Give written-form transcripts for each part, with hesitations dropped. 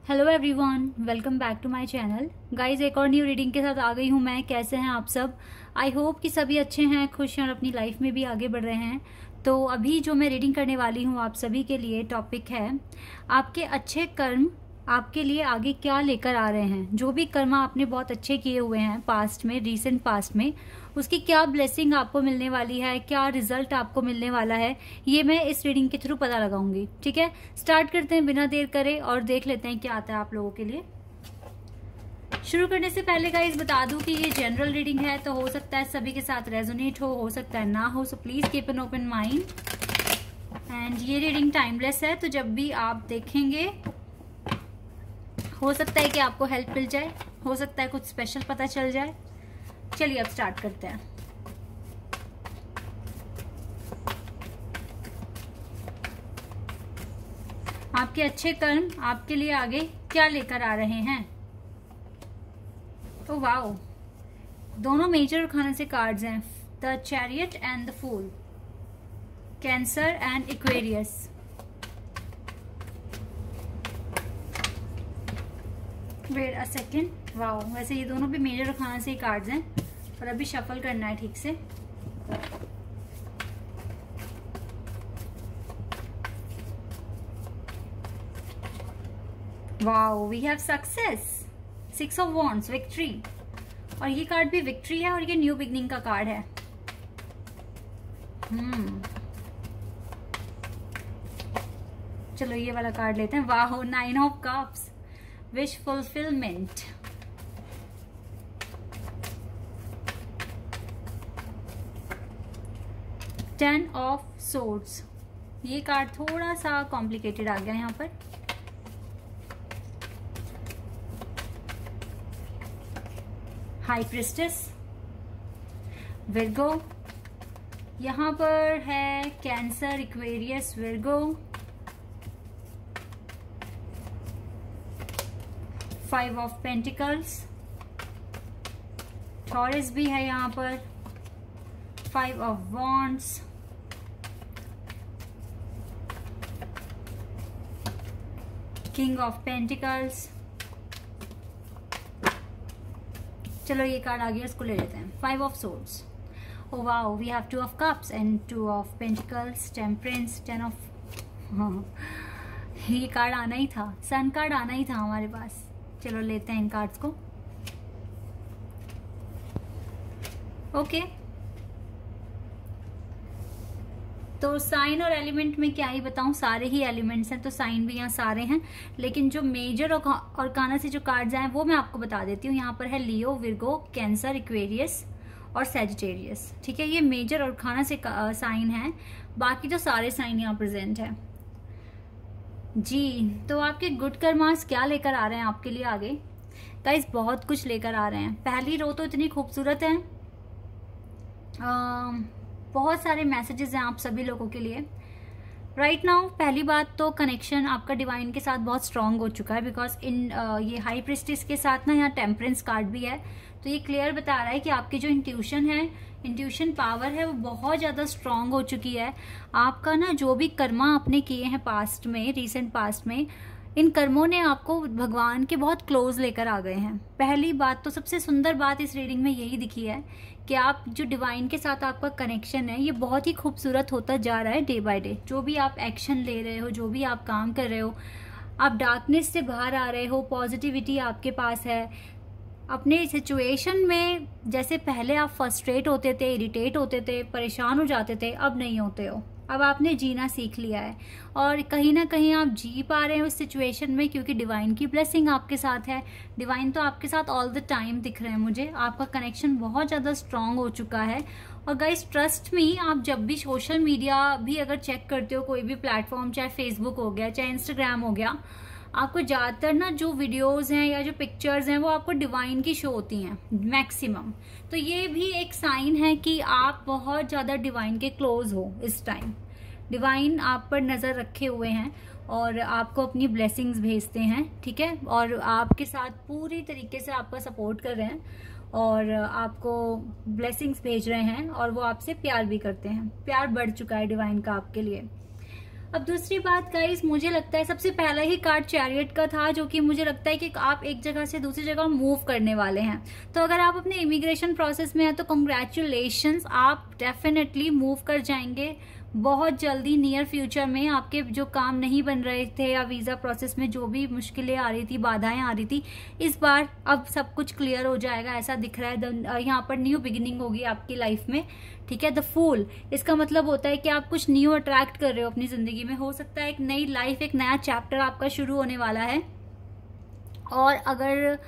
Hello everyone, welcome back to my channel. Guys, एक और new reading के साथ आ गई हूँ मैं। कैसे हैं आप सब? आई होप कि सभी अच्छे हैं, खुश हैं और अपनी लाइफ में भी आगे बढ़ रहे हैं। तो अभी जो मैं रीडिंग करने वाली हूँ आप सभी के लिए, टॉपिक है आपके अच्छे कर्म आपके लिए आगे क्या लेकर आ रहे हैं। जो भी कर्म आपने बहुत अच्छे किए हुए हैं पास्ट में, रीसेंट पास्ट में, उसकी क्या ब्लेसिंग आपको मिलने वाली है, क्या रिजल्ट आपको मिलने वाला है, ये मैं इस रीडिंग के थ्रू पता लगाऊंगी। ठीक है, स्टार्ट करते हैं बिना देर करे और देख लेते हैं क्या आता है आप लोगों के लिए। शुरू करने से पहले गाइस बता दूं कि ये जनरल रीडिंग है, तो हो सकता है सभी के साथ रेजोनेट हो सकता है ना हो, so please keep an open mind. And ये रीडिंग टाइमलेस है, तो जब भी आप देखेंगे हो सकता है कि आपको हेल्प मिल जाए, हो सकता है कुछ स्पेशल पता चल जाए। चलिए अब स्टार्ट करते हैं। आपके अच्छे कर्म आपके लिए आगे क्या लेकर आ रहे हैं। तो वाओ, दोनों मेजर खाने से कार्ड्स हैं, the chariot and the fool, cancer and Aquarius. Wait a second, wow, वैसे ये दोनों भी मेजर खाना से ही कार्ड्स हैं, पर अभी शफल करना है ठीक से। Wow, we have success, 6 of wands, victory. और ये कार्ड भी विक्ट्री है और ये न्यू बिगनिंग का कार्ड है। चलो ये वाला कार्ड लेते हैं। Wow, 9 of cups, wish fulfilment. Ten of swords, ये कार्ड थोड़ा सा कॉम्प्लिकेटेड आ गया यहाँ पर। हाई प्रिस्टेस, विर्गो, यहाँ पर है cancer, Aquarius, Virgo. 5 of pentacles, taurus भी है यहाँ पर। 5 of wands, king of pentacles. चलो ये कार्ड आ गया, इसको ले लेते हैं। 5 of swords, oh wow, we have 2 of cups and 2 of pentacles, temperance, 10 of ये कार्ड आना ही था, सन कार्ड आना ही था हमारे पास। चलो लेते हैं इन कार्ड्स को। ओके, तो साइन और एलिमेंट में क्या ही बताऊं, सारे ही एलिमेंट्स हैं, तो साइन भी यहाँ सारे हैं। लेकिन जो मेजर और काना से जो कार्ड्स आए वो मैं आपको बता देती हूँ। यहाँ पर है लियो, विर्गो, कैंसर, एक्वेरियस और सैजिटेरियस। ठीक है, ये मेजर और खाना से साइन है, बाकी तो सारे साइन यहाँ प्रेजेंट है जी। तो आपके गुड कर्मास क्या लेकर आ रहे हैं आपके लिए आगे। गाइस, बहुत कुछ लेकर आ रहे हैं। पहली रो तो इतनी खूबसूरत है, बहुत सारे मैसेजेस हैं आप सभी लोगों के लिए राइट नाउ। पहली बात तो कनेक्शन आपका डिवाइन के साथ बहुत स्ट्रांग हो चुका है, बिकॉज इन ये हाई प्रिस्टिस के साथ ना यहाँ टेम्परेंस कार्ड भी है, तो ये क्लियर बता रहा है कि आपकी जो इंट्यूशन है, इंट्यूशन पावर है, वो बहुत ज्यादा स्ट्रांग हो चुकी है। आपका ना जो भी कर्मा आपने किए हैं पास्ट में, रीसेंट पास्ट में, इन कर्मों ने आपको भगवान के बहुत क्लोज लेकर आ गए हैं। पहली बात तो, सबसे सुंदर बात इस रीडिंग में यही दिखी है कि आप जो डिवाइन के साथ आपका कनेक्शन है, ये बहुत ही खूबसूरत होता जा रहा है डे बाय डे। जो भी आप एक्शन ले रहे हो, जो भी आप काम कर रहे हो, आप डार्कनेस से बाहर आ रहे हो, पॉजिटिविटी आपके पास है। अपने सिचुएशन में जैसे पहले आप फ्रस्ट्रेट होते थे, इरिटेट होते थे, परेशान हो जाते थे, अब नहीं होते हो। अब आपने जीना सीख लिया है और कहीं ना कहीं आप जी पा रहे हैं उस सिचुएशन में, क्योंकि डिवाइन की ब्लेसिंग आपके साथ है। डिवाइन तो आपके साथ ऑल द टाइम दिख रहे हैं मुझे। आपका कनेक्शन बहुत ज़्यादा स्ट्रांग हो चुका है। और गाइस, ट्रस्ट मी, आप जब भी सोशल मीडिया भी अगर चेक करते हो, कोई भी प्लेटफॉर्म, चाहे फेसबुक हो गया, चाहे इंस्टाग्राम हो गया, आपको ज़्यादातर ना जो वीडियोस हैं या जो पिक्चर्स हैं वो आपको डिवाइन की शो होती हैं मैक्सिमम। तो ये भी एक साइन है कि आप बहुत ज़्यादा डिवाइन के क्लोज हो इस टाइम। डिवाइन आप पर नज़र रखे हुए हैं और आपको अपनी ब्लेसिंग्स भेजते हैं। ठीक है, और आपके साथ पूरी तरीके से आपका सपोर्ट कर रहे हैं और आपको ब्लेसिंग्स भेज रहे हैं और वो आपसे प्यार भी करते हैं। प्यार बढ़ चुका है डिवाइन का आपके लिए। अब दूसरी बात गाइस, मुझे लगता है सबसे पहला ही कार्ड चैरियट का था, जो कि मुझे लगता है कि आप एक जगह से दूसरी जगह मूव करने वाले हैं। तो अगर आप अपने इमिग्रेशन प्रोसेस में हैं तो कंग्रेचुलेशंस, आप डेफिनेटली मूव कर जाएंगे बहुत जल्दी। नियर फ्यूचर में आपके जो काम नहीं बन रहे थे या वीजा प्रोसेस में जो भी मुश्किलें आ रही थी, बाधाएं आ रही थी, इस बार अब सब कुछ क्लियर हो जाएगा, ऐसा दिख रहा है। यहाँ पर न्यू बिगिनिंग होगी आपकी लाइफ में, ठीक है। द फूल, इसका मतलब होता है कि आप कुछ न्यू अट्रैक्ट कर रहे हो अपनी जिंदगी में। हो सकता है एक नई लाइफ, एक नया चैप्टर आपका शुरू होने वाला है। और अगर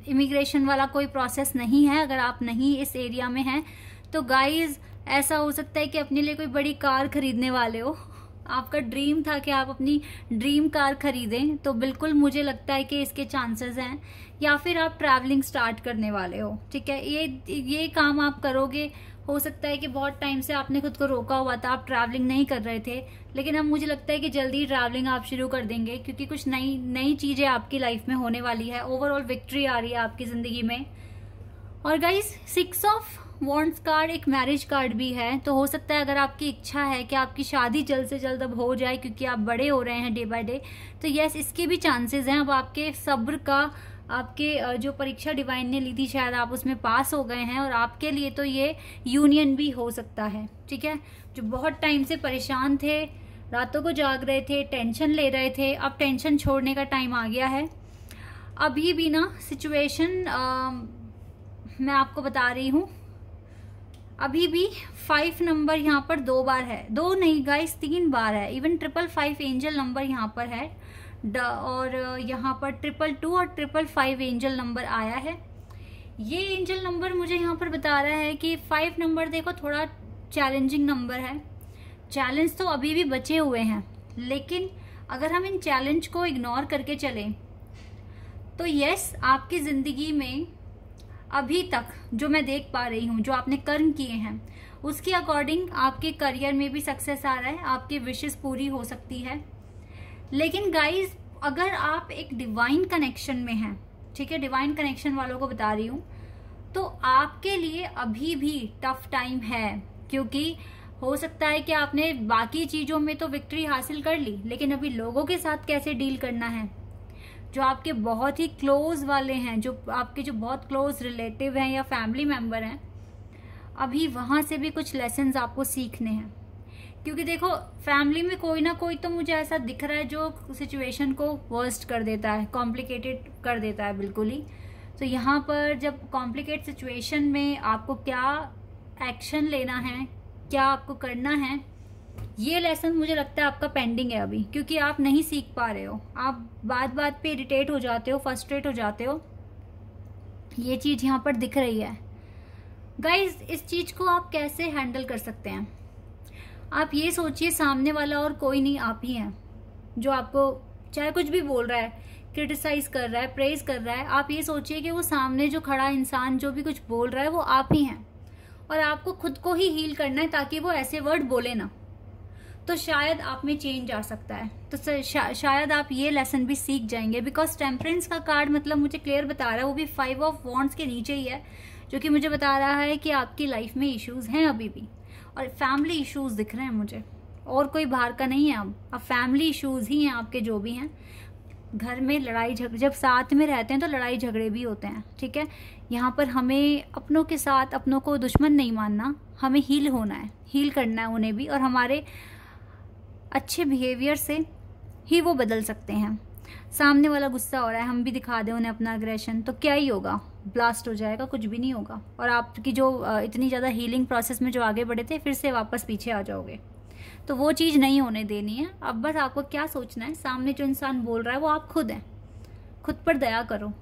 इमिग्रेशन वाला कोई प्रोसेस नहीं है, अगर आप नहीं इस एरिया में हैं, तो गाइज ऐसा हो सकता है कि अपने लिए कोई बड़ी कार खरीदने वाले हो। आपका ड्रीम था कि आप अपनी ड्रीम कार खरीदें, तो बिल्कुल मुझे लगता है कि इसके चांसेस हैं। या फिर आप ट्रैवलिंग स्टार्ट करने वाले हो, ठीक है। ये काम आप करोगे। हो सकता है कि बहुत टाइम से आपने खुद को रोका हुआ था, आप ट्रैवलिंग नहीं कर रहे थे, लेकिन अब मुझे लगता है कि जल्दी ट्रैवलिंग आप शुरू कर देंगे, क्योंकि कुछ नई चीजें आपकी लाइफ में होने वाली है। ओवरऑल विक्ट्री आ रही है आपकी जिंदगी में। और गाइस, 6 ऑफ वॉन्ड्स कार्ड एक मैरिज कार्ड भी है, तो हो सकता है अगर आपकी इच्छा है कि आपकी शादी जल्द से जल्द अब हो जाए, क्योंकि आप बड़े हो रहे हैं डे बाय डे, तो यस, इसके भी चांसेस हैं। अब आपके सब्र का, आपके जो परीक्षा डिवाइन ने ली थी, शायद आप उसमें पास हो गए हैं, और आपके लिए तो ये यूनियन भी हो सकता है, ठीक है। जो बहुत टाइम से परेशान थे, रातों को जाग रहे थे, टेंशन ले रहे थे, अब टेंशन छोड़ने का टाइम आ गया है। अभी भी ना सिचुएशन मैं आपको बता रही हूँ, अभी भी 5 नंबर यहाँ पर 2 बार है, 2 नहीं गाइस 3 बार है। इवन 555 एंजल नंबर यहाँ पर है, और यहाँ पर 222 और 555 एंजल नंबर आया है। ये एंजल नंबर मुझे यहाँ पर बता रहा है कि 5 नंबर देखो थोड़ा चैलेंजिंग नंबर है। चैलेंज तो अभी भी बचे हुए हैं, लेकिन अगर हम इन चैलेंज को इग्नोर करके चलें तो यस, आपकी जिंदगी में अभी तक जो मैं देख पा रही हूँ, जो आपने कर्म किए हैं, उसके अकॉर्डिंग आपके करियर में भी सक्सेस आ रहा है, आपकी विशेस पूरी हो सकती है। लेकिन गाइज, अगर आप एक डिवाइन कनेक्शन में हैं, ठीक है, डिवाइन कनेक्शन वालों को बता रही हूँ, तो आपके लिए अभी भी टफ टाइम है। क्योंकि हो सकता है कि आपने बाकी चीजों में तो विक्ट्री हासिल कर ली, लेकिन अभी लोगों के साथ कैसे डील करना है, जो आपके बहुत ही क्लोज वाले हैं, जो आपके जो बहुत क्लोज रिलेटिव हैं या फैमिली मेंबर हैं, अभी वहां से भी कुछ लेसन्स आपको सीखने हैं। क्योंकि देखो, फैमिली में कोई ना कोई तो मुझे ऐसा दिख रहा है जो सिचुएशन को वर्स्ट कर देता है, कॉम्प्लिकेटेड कर देता है बिल्कुल ही। तो यहाँ पर जब कॉम्प्लिकेट सिचुएशन में आपको क्या एक्शन लेना है, क्या आपको करना है, ये लेसन मुझे लगता है आपका पेंडिंग है अभी, क्योंकि आप नहीं सीख पा रहे हो। आप बात बात पे इरिटेट हो जाते हो, फ्रस्ट्रेट हो जाते हो। ये चीज यहाँ पर दिख रही है गाइज। इस चीज को आप कैसे हैंडल कर सकते हैं? आप ये सोचिए, सामने वाला और कोई नहीं, आप ही हैं, जो आपको चाहे कुछ भी बोल रहा है, क्रिटिसाइज कर रहा है, प्रेज कर रहा है। आप ये सोचिए कि वो सामने जो खड़ा इंसान जो भी कुछ बोल रहा है, वो आप ही हैं, और आपको खुद को ही हील करना है ताकि वो ऐसे वर्ड बोले ना। तो शायद आप में चेंज आ सकता है। तो शायद आप ये लेसन भी सीख जाएंगे, बिकॉज टेम्परेंस का कार्ड मतलब मुझे क्लियर बता रहा है, वो भी 5 ऑफ वॉन्ड्स के नीचे ही है, जो कि मुझे बता रहा है कि आपकी लाइफ में इश्यूज हैं अभी भी, और फैमिली इश्यूज दिख रहे हैं मुझे, और कोई बाहर का नहीं है। अब फैमिली इश्यूज ही हैं आपके, जो भी हैं। घर में लड़ाई झगड़े, जब साथ में रहते हैं तो लड़ाई झगड़े भी होते हैं, ठीक है। यहाँ पर हमें अपनों के साथ अपनों को दुश्मन नहीं मानना, हमें हील होना है, हील करना है उन्हें भी, और हमारे अच्छे बिहेवियर से ही वो बदल सकते हैं। सामने वाला गुस्सा हो रहा है, हम भी दिखा दें उन्हें अपना अग्रेशन, तो क्या ही होगा, ब्लास्ट हो जाएगा, कुछ भी नहीं होगा, और आपकी जो इतनी ज़्यादा हीलिंग प्रोसेस में जो आगे बढ़े थे, फिर से वापस पीछे आ जाओगे। तो वो चीज़ नहीं होने देनी है। अब बस आपको क्या सोचना है, सामने जो इंसान बोल रहा है वो आप खुद हैं, खुद पर दया करो,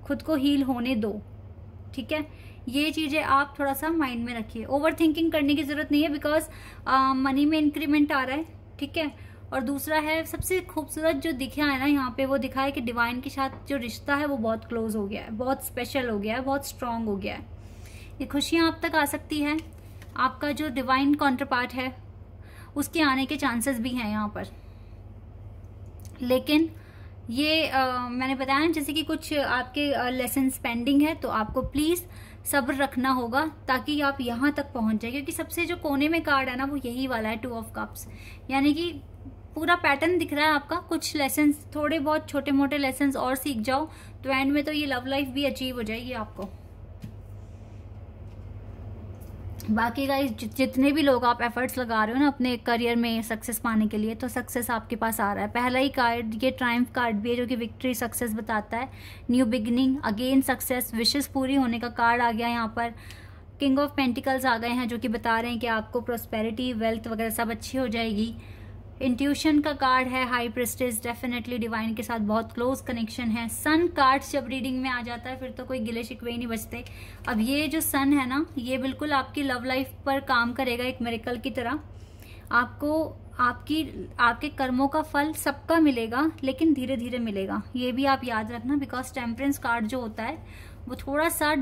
खुद को हील होने दो, ठीक है। ये चीज़ें आप थोड़ा सा माइंड में रखिए। ओवर थिंकिंग करने की ज़रूरत नहीं है, बिकॉज मनी में इंक्रीमेंट आ रहा है, ठीक है। और दूसरा है, सबसे खूबसूरत जो दिखा है ना यहाँ पे, वो दिखा है कि डिवाइन के साथ जो रिश्ता है वो बहुत क्लोज हो गया है, बहुत स्पेशल हो गया है, बहुत स्ट्रांग हो गया है। ये खुशियाँ आप तक आ सकती है, आपका जो डिवाइन कॉन्ट्रपार्ट है उसके आने के चांसेस भी हैं यहाँ पर। लेकिन ये मैंने बताया जैसे कि कुछ आपके लेसन पेंडिंग है, तो आपको प्लीज सब्र रखना होगा ताकि आप यहाँ तक पहुंच जाए, क्योंकि सबसे जो कोने में कार्ड है ना वो यही वाला है, 2 ऑफ कप्स। यानी कि पूरा पैटर्न दिख रहा है आपका। कुछ लेसन्स, थोड़े बहुत छोटे मोटे लेसन्स और सीख जाओ तो एंड में तो ये लव लाइफ भी अचीव हो जाएगी आपको। बाकी गाइस जितने भी लोग आप एफर्ट्स लगा रहे हो ना अपने करियर में सक्सेस पाने के लिए, तो सक्सेस आपके पास आ रहा है। पहला ही कार्ड ये ट्रायम्फ कार्ड भी है जो कि विक्ट्री, सक्सेस बताता है, new beginning, again success, wishes पूरी होने का कार्ड आ गया यहाँ पर। किंग ऑफ पेंटिकल्स आ गए हैं जो कि बता रहे हैं कि आपको प्रोस्पेरिटी, वेल्थ वगैरह सब अच्छी हो जाएगी। इंट्यूशन का कार्ड है, हाई प्रेस्टिज, डेफिनेटली डिवाइन के साथ बहुत क्लोज कनेक्शन है। सन कार्ड जब रीडिंग में आ जाता है फिर तो कोई गिले शिकवे ही नहीं बचते। अब ये जो सन है ना ये बिल्कुल आपकी लव लाइफ पर काम करेगा एक मिरेकल की तरह। आपको आपके कर्मों का फल सबका मिलेगा, लेकिन धीरे धीरे मिलेगा, ये भी आप याद रखना। बिकॉज टेम्परेंस कार्ड जो होता है वो थोड़ा सा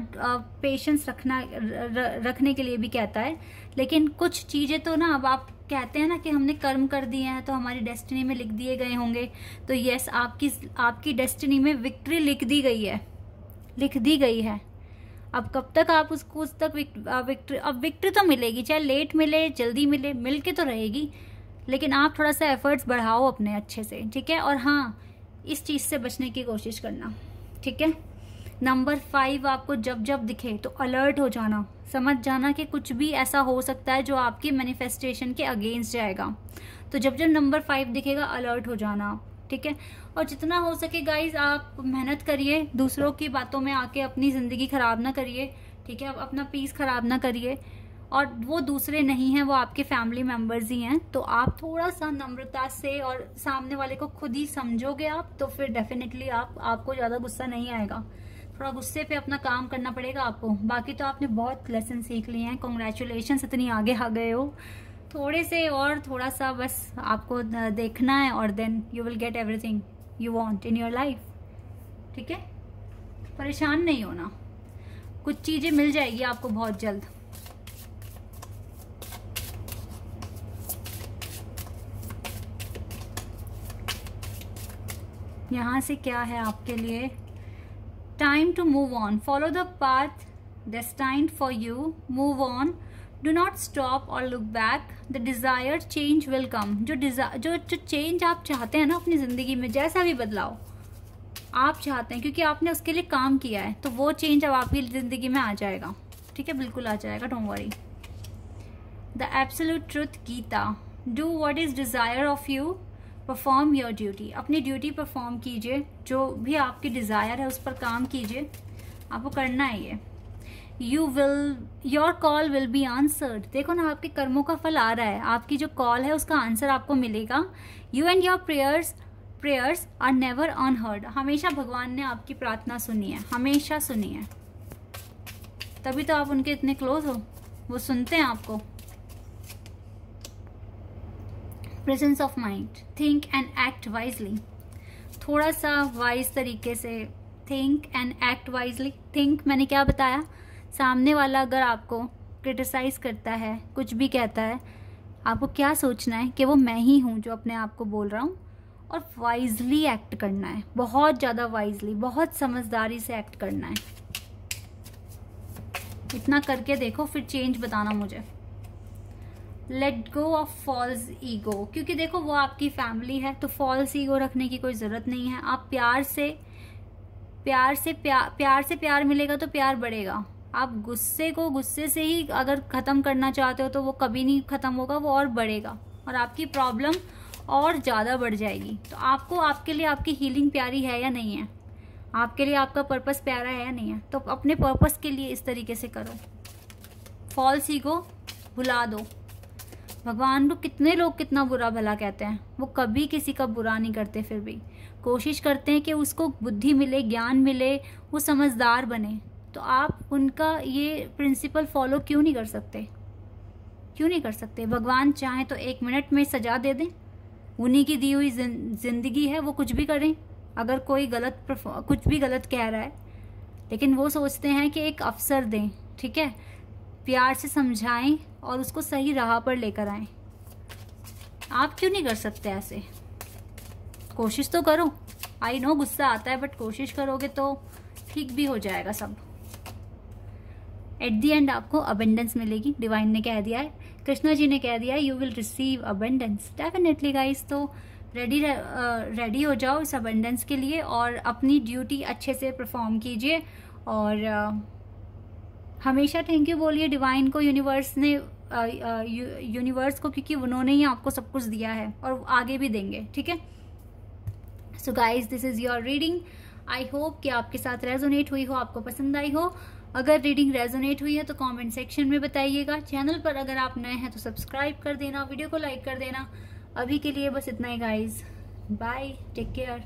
पेशेंस रखने के लिए भी कहता है। लेकिन कुछ चीजें तो ना, अब आप कहते हैं ना कि हमने कर्म कर दिए हैं तो हमारी डेस्टिनी में लिख दिए गए होंगे, तो यस आपकी डेस्टिनी में विक्ट्री लिख दी गई है। अब कब तक आप उसको उस तक विक्ट्री, अब विक्ट्री तो मिलेगी, चाहे लेट मिले जल्दी मिल के तो रहेगी, लेकिन आप थोड़ा सा एफर्ट्स बढ़ाओ अपने अच्छे से, ठीक है। और हाँ, इस चीज से बचने की कोशिश करना, ठीक है। नंबर 5 आपको जब जब दिखे तो अलर्ट हो जाना, समझ जाना कि कुछ भी ऐसा हो सकता है जो आपकी मैनिफेस्टेशन के अगेंस्ट जाएगा। तो जब जब नंबर 5 दिखेगा अलर्ट हो जाना, ठीक है। और जितना हो सके गाइज आप मेहनत करिए, दूसरों की बातों में आके अपनी जिंदगी खराब ना करिए, ठीक है। अब अपना पीस खराब ना करिए। और वो दूसरे नहीं हैं, वो आपके फैमिली मेंबर्स ही हैं। तो आप थोड़ा सा नम्रता से और सामने वाले को खुद ही समझोगे आप, तो फिर डेफिनेटली आपको ज्यादा गुस्सा नहीं आएगा। थोड़ा गुस्से पे अपना काम करना पड़ेगा आपको। बाकी तो आपने बहुत लेसन सीख लिए हैं, कॉन्ग्रेचुलेशंस, इतनी आगे आ गए हो। थोड़े से और थोड़ा सा बस आपको देखना है और then you will get everything you want in your life, ठीक है। परेशान नहीं होना, कुछ चीजें मिल जाएगी आपको बहुत जल्द। यहां से क्या है आपके लिए, time to move on, follow the path destined for you, move on, do not stop or look back, the desired change will come। जो चेंज आप चाहते हैं ना अपनी जिंदगी में, जैसा भी बदलाव आप चाहते हैं क्योंकि आपने उसके लिए काम किया है, तो वो चेंज अब आपकी जिंदगी में आ जाएगा, ठीक है, बिल्कुल आ जाएगा, don't worry. The absolute truth Gita, do what is desire of you, perform your duty, अपनी ड्यूटी परफॉर्म कीजिए, जो भी आपकी डिजायर है उस पर काम कीजिए, आपको करना है ये। Your call will be answered, देखो ना आपके कर्मों का फल आ रहा है, आपकी जो कॉल है उसका आंसर आपको मिलेगा। You and your prayers are never unheard, हमेशा भगवान ने आपकी प्रार्थना सुनी है, हमेशा सुनी है, तभी तो आप उनके इतने क्लोज हो, वो सुनते हैं आपको। Presence of mind, think and act wisely, थोड़ा सा वाइज तरीके से think and act wisely. Think मैंने क्या बताया, सामने वाला अगर आपको क्रिटिसाइज करता है, कुछ भी कहता है, आपको क्या सोचना है कि वो मैं ही हूँ जो अपने आप को बोल रहा हूँ, और वाइजली एक्ट करना है, बहुत ज़्यादा वाइजली, बहुत समझदारी से एक्ट करना है। इतना करके देखो, फिर चेंज बताना मुझे। Let go of false ego, क्योंकि देखो वो आपकी फैमिली है, तो फॉल्स ईगो रखने की कोई ज़रूरत नहीं है। आप प्यार से प्यार मिलेगा तो प्यार बढ़ेगा। आप गुस्से से ही अगर ख़त्म करना चाहते हो तो वो कभी नहीं ख़त्म होगा, वो और बढ़ेगा और आपकी प्रॉब्लम और ज़्यादा बढ़ जाएगी। तो आपको, आपके लिए आपकी हीलिंग प्यारी है या नहीं है, आपके लिए आपका पर्पस प्यारा है या नहीं है, तो अपने पर्पस के लिए इस तरीके से करो। फॉल्स ईगो भुला दो। भगवान को कितने लोग कितना बुरा भला कहते हैं, वो कभी किसी का बुरा नहीं करते, फिर भी कोशिश करते हैं कि उसको बुद्धि मिले, ज्ञान मिले, वो समझदार बने। तो आप उनका ये प्रिंसिपल फॉलो क्यों नहीं कर सकते? भगवान चाहे तो 1 मिनट में सजा दे दें, उन्हीं की दी हुई जिंदगी है, वो कुछ भी करें। अगर कोई कुछ भी गलत कह रहा है, लेकिन वो सोचते हैं कि एक अवसर दें, ठीक है, प्यार से समझाएं और उसको सही राह पर लेकर आएं। आप क्यों नहीं कर सकते ऐसे? कोशिश तो करो। आई नो गुस्सा आता है, बट कोशिश करोगे तो ठीक भी हो जाएगा सब। एट द एंड आपको अबेंडेंस मिलेगी। डिवाइन ने कह दिया है, कृष्णा जी ने कह दिया है, you will receive abundance definitely guys. तो रेडी हो जाओ इस अबेंडेंस के लिए और अपनी ड्यूटी अच्छे से परफॉर्म कीजिए और हमेशा थैंक यू बोलिए डिवाइन को, यूनिवर्स ने यूनिवर्स को, क्योंकि उन्होंने ही आपको सब कुछ दिया है और आगे भी देंगे, ठीक है। So guys this is your reading. I hope कि आपके साथ रेजोनेट हुई हो, आपको पसंद आई हो। अगर रीडिंग रेजोनेट हुई है तो कमेंट सेक्शन में बताइएगा। चैनल पर अगर आप नए हैं तो सब्सक्राइब कर देना, वीडियो को लाइक कर देना। अभी के लिए बस इतना ही गाइज, बाय, टेक केयर।